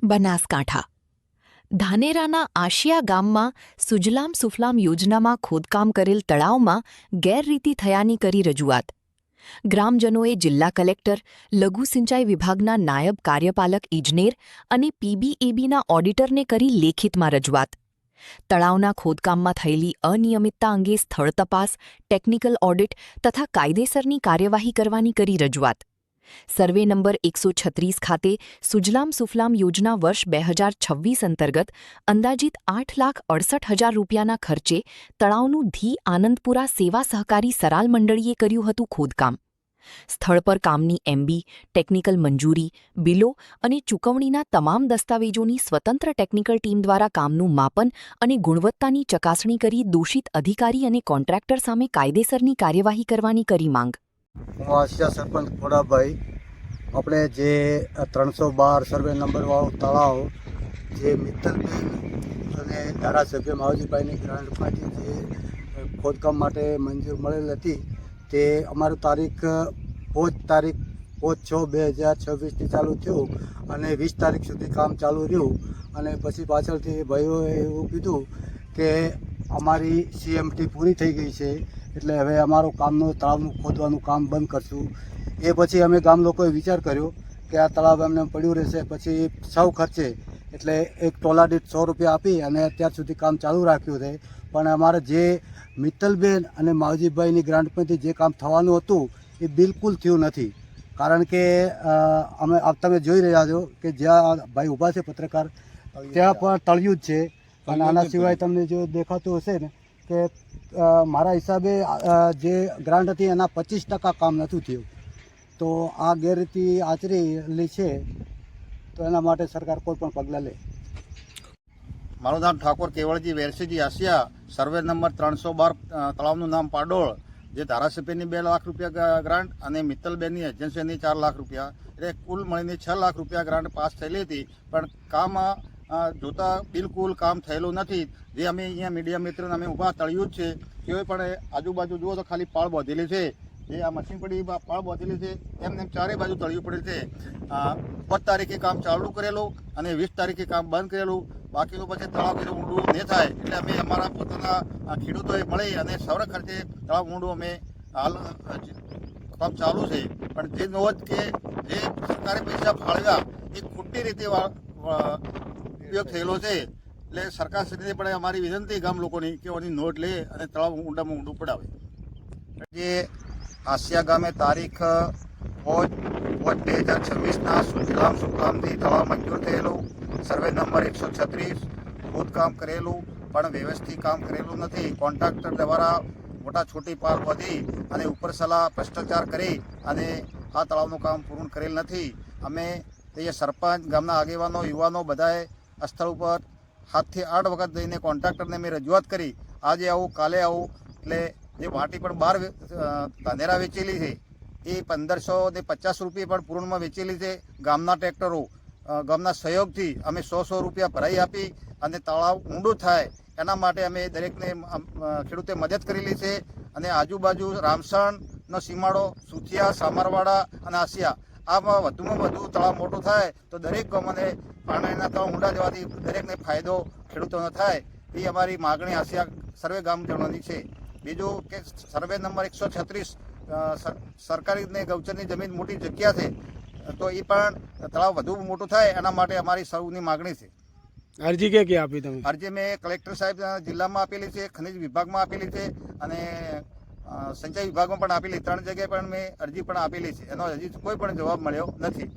બનાસકાંઠા ધાનેરાના આશિયા ગામમાં સુજલામ સુફલામ યોજનામાં ખોદકામ કરેલ તળાવમાં ગેરરીતિ થયાની કરી રજૂઆત. ગ્રામજનોએ જિલ્લા કલેક્ટર, લઘુ સિંચાઈ વિભાગના નાયબ કાર્યપાલક ઇજનેર અને પીબીએબીના ઓડિટરને કરી લેખિતમાં રજૂઆત. તળાવના ખોદકામમાં થયેલી અનિયમિતતા અંગે સ્થળ તપાસ, ટેકનિકલ ઓડિટ તથા કાયદેસરની કાર્યવાહી કરવાની કરી રજૂઆત. સર્વે નંબર 136 ખાતે સુજલામ સુફલામ યોજના વર્ષ 2026 અંતર્ગત અંદાજિત 8,68,000 રૂપિયાના ખર્ચે તળાવનું ધી આનંદપુરા સેવા સહકારી સરાલ મંડળીએ કર્યું હતું ખોદકામ. સ્થળ પર કામની એમબી, ટેકનિકલ મંજૂરી, બિલો અને ચૂકવણીના તમામ દસ્તાવેજોની સ્વતંત્ર ટેકનિકલ ટીમ દ્વારા કામનું માપન અને ગુણવત્તાની ચકાસણી કરી દોષિત અધિકારી અને કોન્ટ્રાક્ટર સામે કાયદેસરની કાર્યવાહી કરવાની કરી માંગ. હું આશિયા સરપંચ ખોડાભાઈ, આપણે જે 312 સર્વે નંબરવાળું તળાવ જે મિત્તલબેન અને ધારાસભ્ય માવજીભાઈની ગ્રાન્ટમાંથી જે ખોદકામ માટે મંજૂર મળેલ હતી તે અમારું તારીખ 5/6/2026થી ચાલુ થયું અને 20 તારીખ સુધી કામ ચાલુ રહ્યું. અને પછી પાછળથી ભાઈઓએ એવું કીધું કે અમારી સીએમટી પૂરી થઈ ગઈ છે એટલે હવે અમારું તળાવનું ખોદવાનું કામ બંધ કરશું. એ પછી અમે ગામ લોકોએ વિચાર કર્યો કે આ તળાવ એમને પડ્યું રહેશે, પછી સૌ ખર્ચે એટલે એક ટોલા દીઠ 100 રૂપિયા આપી અને અત્યાર સુધી કામ ચાલુ રાખ્યું છે. પણ અમારે જે મિત્તલબેન અને માવજીભાઈની ગ્રાન્ટમાંથી જે કામ થવાનું હતું એ બિલકુલ થયું નથી. કારણ કે તમે જોઈ રહ્યા છો કે જ્યાં ભાઈ ઊભા છે પત્રકાર, ત્યાં પણ તળિયું જ છે. અને આના સિવાય તમને જો દેખાતું હશે ને કે મારા હિસાબે જે ગ્રાન્ટ હતી એના 25% કામ નથી થયું. તો આ ગેરરીતિ આચરેલી છે તો એના માટે સરકાર કોઈ પણ પગલાં લે. મારું નામ ઠાકોર કેવળજી વેરસીજી આશિયા, સર્વે નંબર 312, તળાવનું નામ પાડોળ, જે ધારાસભ્યની 2 લાખ રૂપિયા ગ્રાન્ટ અને મિત્તલબેનની એજન્સીની 4 લાખ રૂપિયા, એટલે કુલ મળીને 6 લાખ રૂપિયા ગ્રાન્ટ પાસ થયેલી હતી. પણ કામ જોતા બિલકુલ કામ થયેલું નથી. જે અમે અહીંયા મીડિયા મિત્રોને અમે ઊભા તળિયું જ છે, તેઓએ પણ આજુબાજુ જુઓ તો ખાલી પાળ બાંધેલી છે. જે આ મશીન પડી પાળ બાંધેલી છે એમને ચારે બાજુ તળિયું પડેલ છે. 5 તારીખે કામ ચાલુ કરેલું અને 20 તારીખે કામ બંધ કરેલું. બાકીનું પછી તળાવ કેટલું ઊંડું નહીં થાય એટલે અમે અમારા પોતાના ખેડૂતોએ મળી અને સૌર ખર્ચે તળાવ ઊંડું અમે હાલ કામ ચાલુ છે. પણ જે નોંધ કે જે સરકારે પૈસા ફાળવ્યા એ ખોટી રીતે ઉપયોગ થયેલો છે. એટલે સરકારશ્રીને પણ અમારી વિનંતી ગામ લોકોની કે એની નોટ લે અને તળાવ ઊંડામાં ઊંડું પડાવે. જે આશિયા ગામે તારીખ 5/2026ના સુજલામ સુફલામથી તળાવ મંજૂર થયેલું, સર્વે નંબર 136, ખોદકામ કરેલું પણ વ્યવસ્થિત કામ કરેલું નથી. કોન્ટ્રાક્ટર દ્વારા મોટા છોટી પાલ બાંધી અને ઉપરસલા ભ્રષ્ટાચાર કરી અને આ તળાવનું કામ પૂર્ણ કરેલ નથી. અમે તે સરપંચ, ગામના આગેવાનો, યુવાનો બધાએ આ સ્થળ ઉપર 7 થી 8 વખત જઈને કોન્ટ્રાક્ટરને મેં રજૂઆત કરી. આજે આવું, કાલે આવું. એટલે જે માટી પણ બહાર ધાનેરા વેચેલી છે એ 1550 રૂપિયા પણ પૂર્ણમાં વેચેલી છે. ગામના ટ્રેક્ટરો, ગામના સહયોગથી અમે 100 રૂપિયા ભરાઈ આપી અને તળાવ ઊંડું થાય એના માટે અમે દરેકને ખેડૂતે મદદ કરેલી છે. અને આજુબાજુ રામસણનો સીમાડો, સુથિયા, સામરવાડા અને આશિયા, આમાં વધુમાં વધુ તળાવ મોટું થાય તો દરેક ગામોને પાણીના તળાવ ઊંડા જવાથી દરેકને ફાયદો ખેડૂતોનો થાય એ અમારી માગણી આશિયા સર્વે ગામજનોની છે. બીજું કે સર્વે નંબર 136 સરકારીને ગૌચરની જમીન મોટી જગ્યા છે તો એ પણ તળાવ વધુ મોટું થાય એના માટે અમારી સૌની માગણી છે. અરજી ક્યાં આપી તમે? અરજી મેં કલેક્ટર સાહેબ જિલ્લામાં આપેલી છે, ખનિજ વિભાગમાં આપેલી છે અને સિંચાઈ વિભાગમાં પણ આપેલી. 3 જગ્યાએ પણ મેં અરજી પણ આપેલી છે. એનો હજી કોઈ પણ જવાબ મળ્યો નથી.